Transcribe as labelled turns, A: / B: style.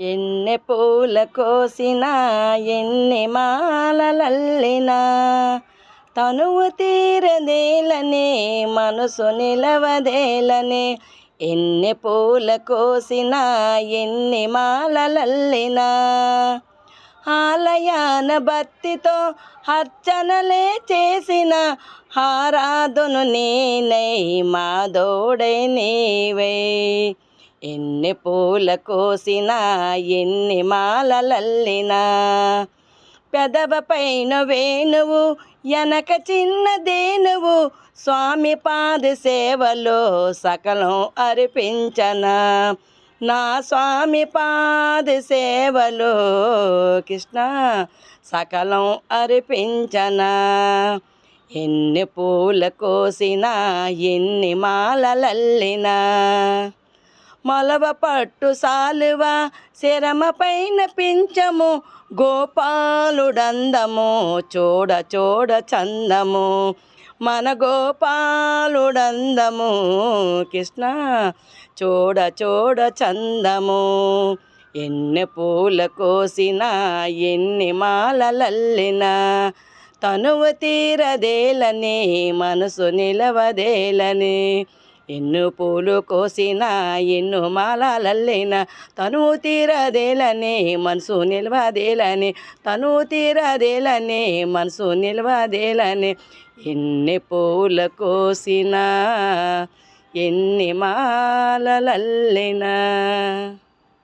A: ఎన్ని పూల కోసినా ఎన్ని మాలలల్లినా తనువు తీరదేలనే మనసు నిలవదేలనే ఎన్ని పూల కోసినా ఎన్ని మాలలల్లినా ఆలయాన భక్తితో అర్చనలే చేసిన ఆరాధను నేనై మాదోడై నీవై ఎన్ని పూల కోసినా ఎన్ని మాలలల్లినా పెదవ పైన వేణువు వెనక చిన్నదేనువు స్వామి పాద సేవలో సకలం అర్పించనా నా స్వామి పాద సేవలో కృష్ణ సకలం అర్పించనా ఎన్ని పూల కోసినా ఎన్ని మాలలల్లినా మొలవ పట్టు సాలువ శరమ పైన పించము గోపాలుడందము చూడ చూడ చందము మన గోపాలుడందము కృష్ణ చూడ చూడ చందము ఎన్ని పూల కోసినా ఎన్ని మాలలల్లినా తనువు తీరదేలని మనసు నిలవదేలని ఎన్ను పూలు కోసినా ఎన్ను మాలలల్లినా తనువు తీరదేలని మనసు నిలవదేలని తనువు తీరదేలని మనసు నిలవదేలని ఎన్ని పూల కోసినా ఎన్ని మాలలల్లినా